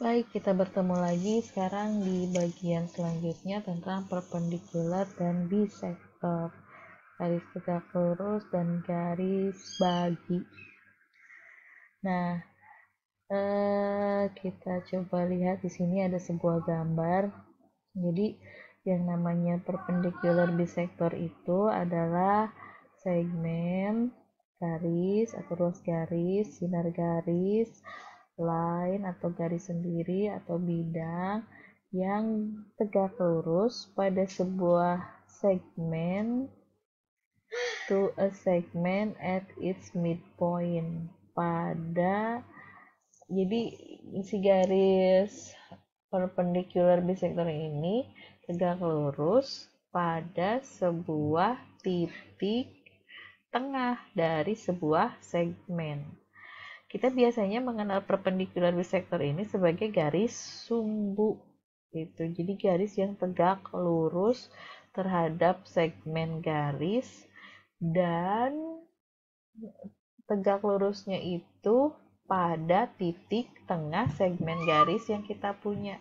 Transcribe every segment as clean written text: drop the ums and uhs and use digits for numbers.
Baik, kita bertemu lagi sekarang di bagian selanjutnya tentang perpendicular dan bisektor, garis tegak lurus dan garis bagi. Nah, kita coba lihat di sini ada sebuah gambar. Jadi, yang namanya perpendicular bisektor itu adalah segmen, garis atau ruas garis, sinar garis, line atau garis sendiri atau bidang yang tegak lurus pada sebuah segmen to a segment at its midpoint. Jadi isi garis perpendicular bisektor ini tegak lurus pada sebuah titik tengah dari sebuah segmen. Kita biasanya mengenal perpendicular bisektor ini sebagai garis sumbu. Jadi garis yang tegak lurus terhadap segmen garis dan tegak lurusnya itu pada titik tengah segmen garis yang kita punya.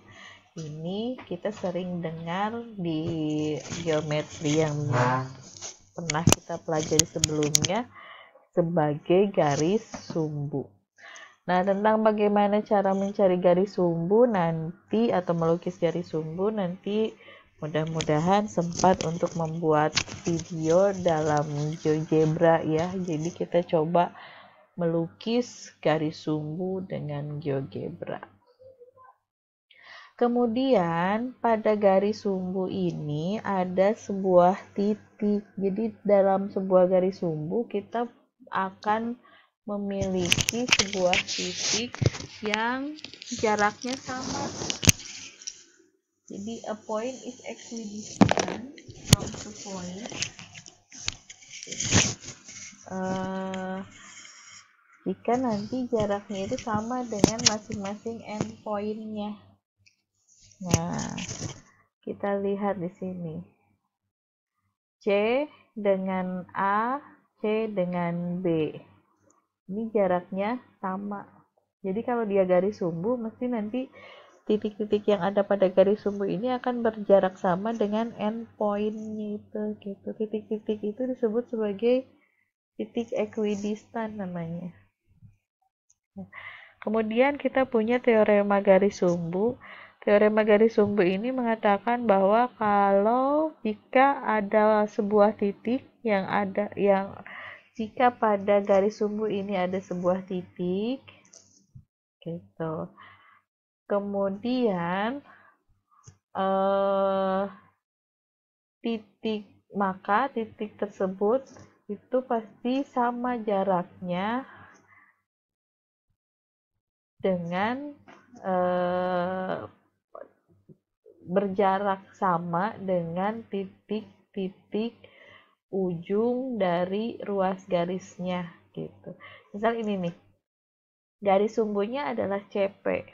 Ini kita sering dengar di geometri yang pernah kita pelajari sebelumnya sebagai garis sumbu. Nah, tentang bagaimana cara mencari garis sumbu nanti atau melukis garis sumbu nanti mudah-mudahan sempat untuk membuat video dalam GeoGebra ya. Jadi kita coba melukis garis sumbu dengan GeoGebra. Kemudian pada garis sumbu ini ada sebuah titik. Jadi dalam sebuah garis sumbu kita akan memiliki sebuah titik yang jaraknya sama. Jadi a point is equidistant from the point. Jika nanti jaraknya itu sama dengan masing-masing endpoint-nya. Nah, kita lihat di sini. C dengan A, C dengan B. Ini jaraknya sama. Jadi kalau dia garis sumbu, mesti nanti titik-titik yang ada pada garis sumbu ini akan berjarak sama dengan endpoint-nya itu. Gitu. Titik-titik itu disebut sebagai titik equidistant namanya. Kemudian kita punya teorema garis sumbu. Teorema garis sumbu ini mengatakan bahwa kalau jika ada sebuah titik jika pada garis sumbu ini ada sebuah titik gitu. Kemudian titik tersebut itu pasti sama jaraknya dengan berjarak sama dengan titik-titik ujung dari ruas garisnya gitu. Misal ini nih, garis sumbunya adalah CP.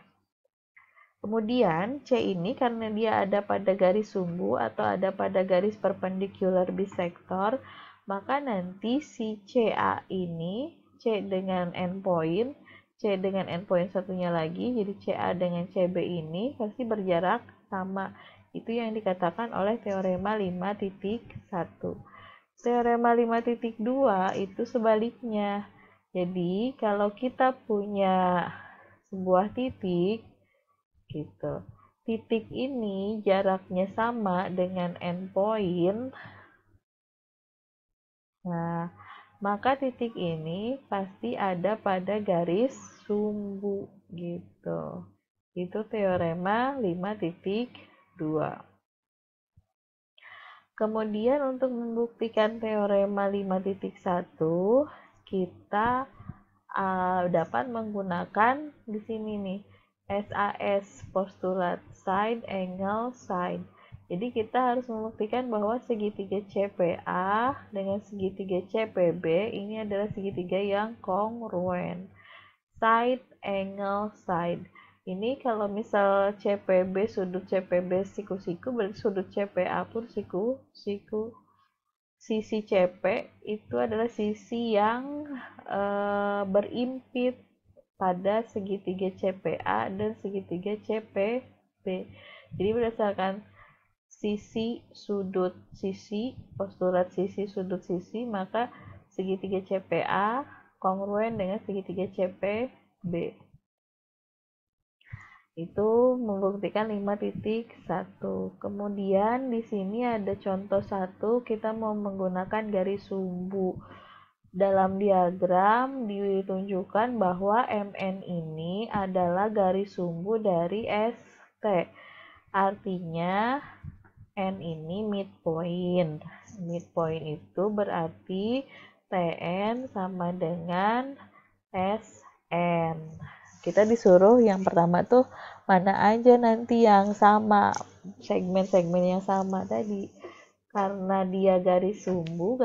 Kemudian C ini karena dia ada pada garis sumbu atau ada pada garis perpendicular bisektor, maka nanti si CA ini, C dengan endpoint, C dengan endpoint satunya lagi, jadi CA dengan CB ini pasti berjarak sama. Itu yang dikatakan oleh teorema 5.1. Teorema 5.2 itu sebaliknya. Jadi kalau kita punya sebuah titik gitu. Titik ini jaraknya sama dengan endpoint. Nah, maka titik ini pasti ada pada garis sumbu gitu. Itu teorema 5.2. Kemudian untuk membuktikan teorema 5.1 kita dapat menggunakan di sini nih SAS, postulat side angle side. Jadi kita harus membuktikan bahwa segitiga CPA dengan segitiga CPB ini adalah segitiga yang kongruen. Side angle side. Ini kalau misal CPB, sudut CPB siku-siku, berarti sudut CPA pun siku-siku. Sisi CP itu adalah sisi yang berimpit pada segitiga CPA dan segitiga CPB. Jadi berdasarkan sisi, sudut sisi, postulat sisi, sudut sisi, maka segitiga CPA kongruen dengan segitiga CPB. Itu membuktikan 5.1. Kemudian di sini ada contoh 1, kita mau menggunakan garis sumbu. Dalam diagram ditunjukkan bahwa MN ini adalah garis sumbu dari ST. Artinya N ini midpoint. Midpoint itu berarti TN sama dengan SN. Kita disuruh yang pertama tuh mana aja nanti yang sama, segmen-segmen yang sama tadi. Karena dia garis sumbu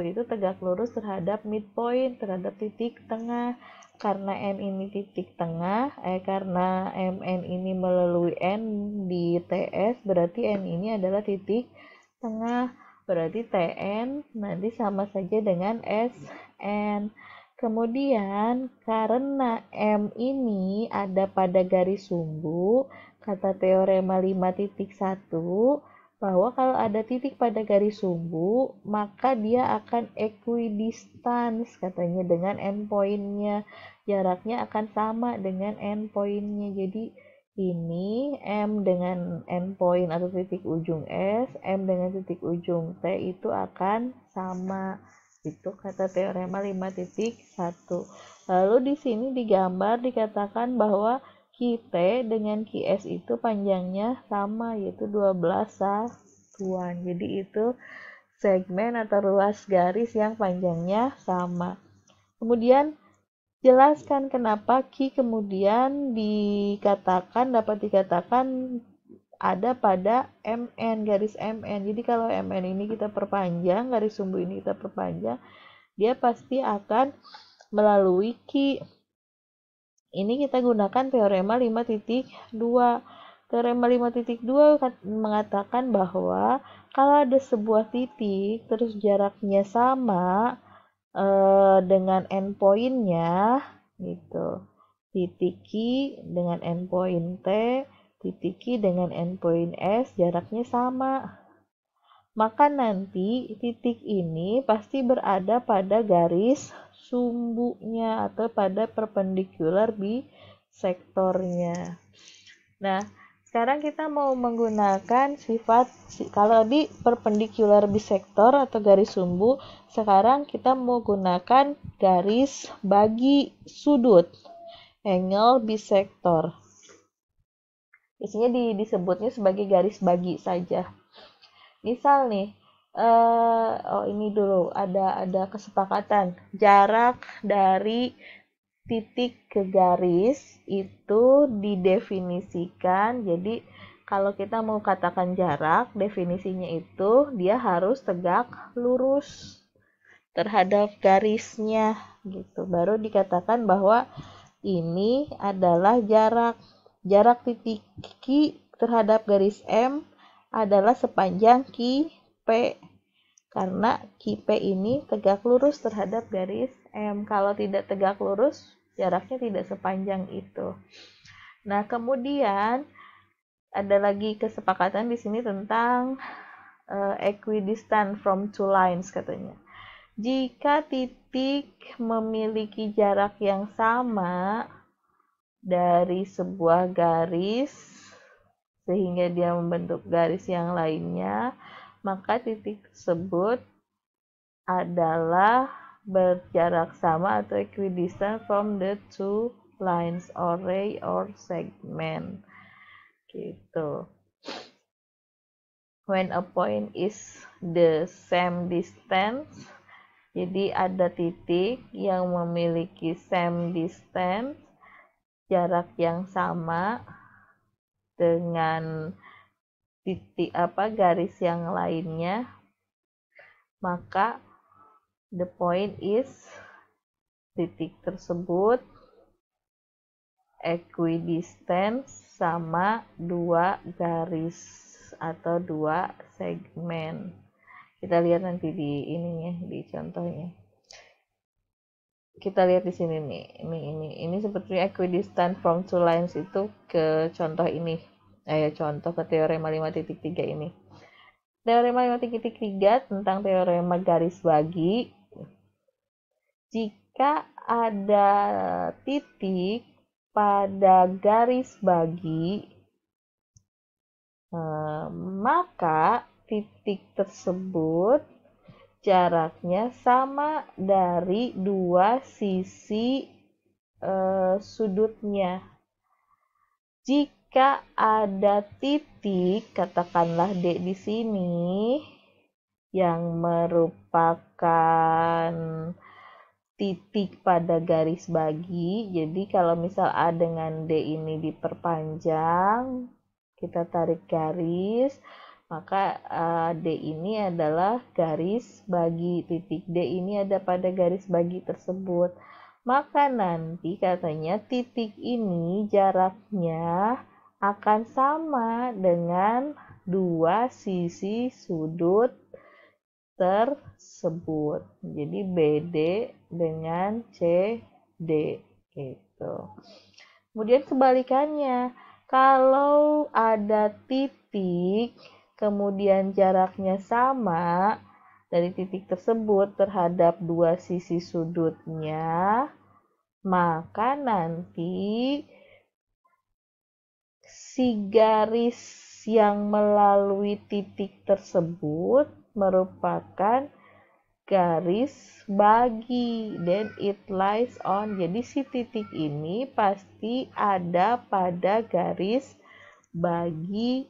itu tegak lurus terhadap midpoint, terhadap titik tengah. Karena N ini titik tengah, karena MN ini melalui N di TS, berarti N ini adalah titik tengah. Berarti TN nanti sama saja dengan SN. Kemudian karena M ini ada pada garis sumbu, kata teorema 5.1, bahwa kalau ada titik pada garis sumbu, maka dia akan equidistance katanya dengan endpoint-nya. Jaraknya akan sama dengan endpoint-nya. Jadi ini M dengan endpoint atau titik ujung S, M dengan titik ujung T itu akan sama. Itu kata teorema 5.1. Lalu di sini digambar dikatakan bahwa QT dengan QS itu panjangnya sama, yaitu 12 satuan. Jadi itu segmen atau ruas garis yang panjangnya sama. Kemudian jelaskan kenapa Q kemudian dapat dikatakan ada pada MN, garis MN. Jadi kalau MN ini kita perpanjang, garis sumbu ini kita perpanjang, dia pasti akan melalui Q. Ini kita gunakan teorema 5.2. Teorema 5.2 mengatakan bahwa kalau ada sebuah titik terus jaraknya sama dengan endpoint-nya gitu. Titik Q dengan endpoint T, titik Q dengan endpoint S jaraknya sama. Maka nanti titik ini pasti berada pada garis sumbunya atau pada perpendicular bisektornya. Nah, sekarang kita mau menggunakan sifat, kalau di perpendicular bisektor atau garis sumbu, sekarang kita mau gunakan garis bagi sudut, angle bisector. Biasanya disebutnya sebagai garis bagi saja. Misal nih, ini dulu ada kesepakatan jarak dari titik ke garis itu didefinisikan. Jadi kalau kita mau katakan jarak, definisinya itu dia harus tegak lurus terhadap garisnya gitu. Baru dikatakan bahwa ini adalah jarak. Jarak titik Q terhadap garis M adalah sepanjang QP. Karena QP ini tegak lurus terhadap garis M. Kalau tidak tegak lurus, jaraknya tidak sepanjang itu. Nah, kemudian ada lagi kesepakatan di sini tentang equidistant from two lines katanya. Jika titik memiliki jarak yang sama dari sebuah garis sehingga dia membentuk garis yang lainnya, maka titik tersebut adalah berjarak sama atau equidistant from the two lines or ray or segment gitu. When a point is the same distance, jadi ada titik yang memiliki same distance, jarak yang sama dengan titik garis yang lainnya, maka the point is titik tersebut equidistant sama dua garis atau dua segmen. Kita lihat nanti di ininya, di contohnya. kita lihat di sini nih, ini seperti equidistant from two lines itu ke contoh ini, contoh ke teorema 5.3 ini. Teorema 5.3 tentang teorema garis bagi. Jika ada titik pada garis bagi, maka titik tersebut jaraknya sama dari dua sisi sudutnya. Jika ada titik, katakanlah D di sini, yang merupakan titik pada garis bagi. Jadi kalau misal A dengan D ini diperpanjang, kita tarik garis, maka D ini adalah garis bagi, titik D ini ada pada garis bagi tersebut. Maka nanti katanya titik ini jaraknya akan sama dengan dua sisi sudut tersebut. Jadi BD dengan CD gitu. Kemudian kebalikannya, kalau ada titik kemudian jaraknya sama dari titik tersebut terhadap dua sisi sudutnya, maka nanti si garis yang melalui titik tersebut merupakan garis bagi, then it lies on. Jadi si titik ini pasti ada pada garis bagi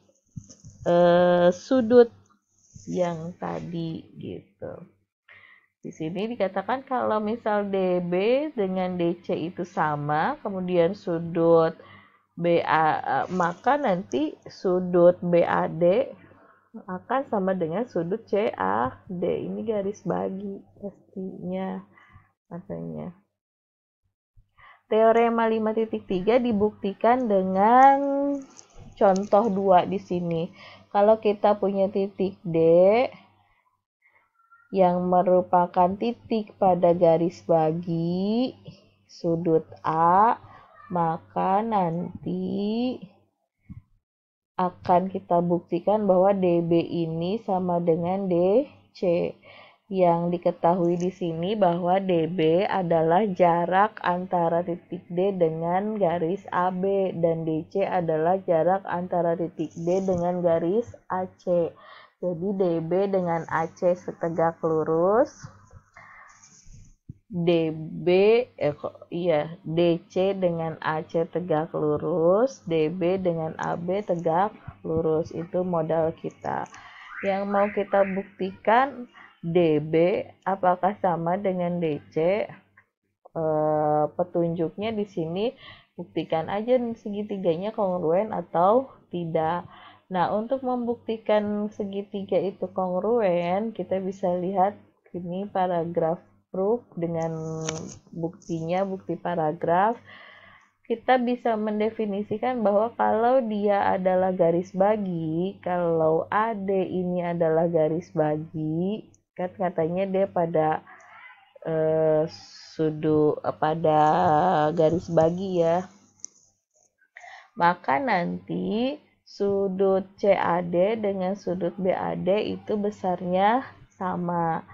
sudut yang tadi gitu. Di sini dikatakan kalau misal DB dengan DC itu sama, kemudian sudut BA, maka nanti sudut BAD akan sama dengan sudut CAD. Ini garis bagi pastinya katanya. Teorema 5.3 dibuktikan dengan contoh 2 di sini. Kalau kita punya titik D yang merupakan titik pada garis bagi sudut A, maka nanti akan kita buktikan bahwa DB ini sama dengan DC. Yang diketahui di sini bahwa DB adalah jarak antara titik D dengan garis AB dan DC adalah jarak antara titik D dengan garis AC. Jadi DB dengan AC setegak lurus, DC dengan AC tegak lurus, DB dengan AB tegak lurus. Itu modal kita. Yang mau kita buktikan DB apakah sama dengan DC? Petunjuknya di sini, buktikan aja segitiganya kongruen atau tidak. Nah, untuk membuktikan segitiga itu kongruen, kita bisa lihat ini paragraf proof dengan buktinya, bukti paragraf. Kita bisa mendefinisikan bahwa kalau dia adalah garis bagi, kalau AD ini adalah garis bagi, kan katanya dia pada pada garis bagi ya, maka nanti sudut CAD dengan sudut BAD itu besarnya sama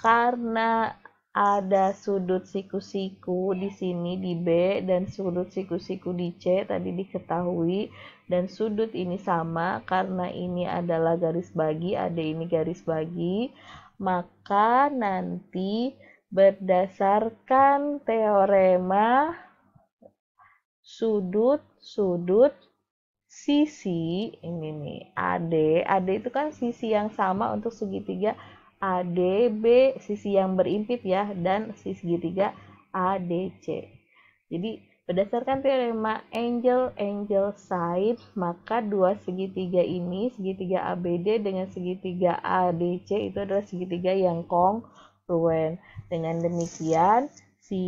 karena ada sudut siku-siku di sini di B dan sudut siku-siku di C tadi diketahui, dan sudut ini sama karena ini adalah garis bagi, AD ini garis bagi, maka nanti berdasarkan teorema sudut sisi ini nih AD itu kan sisi yang sama untuk segitiga ADB, sisi yang berimpit ya, dan sisi segitiga ADC. Jadi berdasarkan teorema angle side, maka dua segitiga ini, segitiga ABD dengan segitiga ADC itu adalah segitiga yang kongruen. Dengan demikian si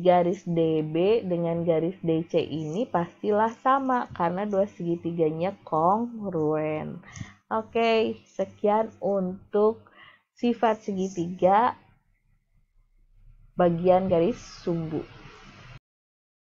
garis DB dengan garis DC ini pastilah sama karena dua segitiganya kongruen. Oke, sekian untuk sifat segitiga. bagian garis sumbu.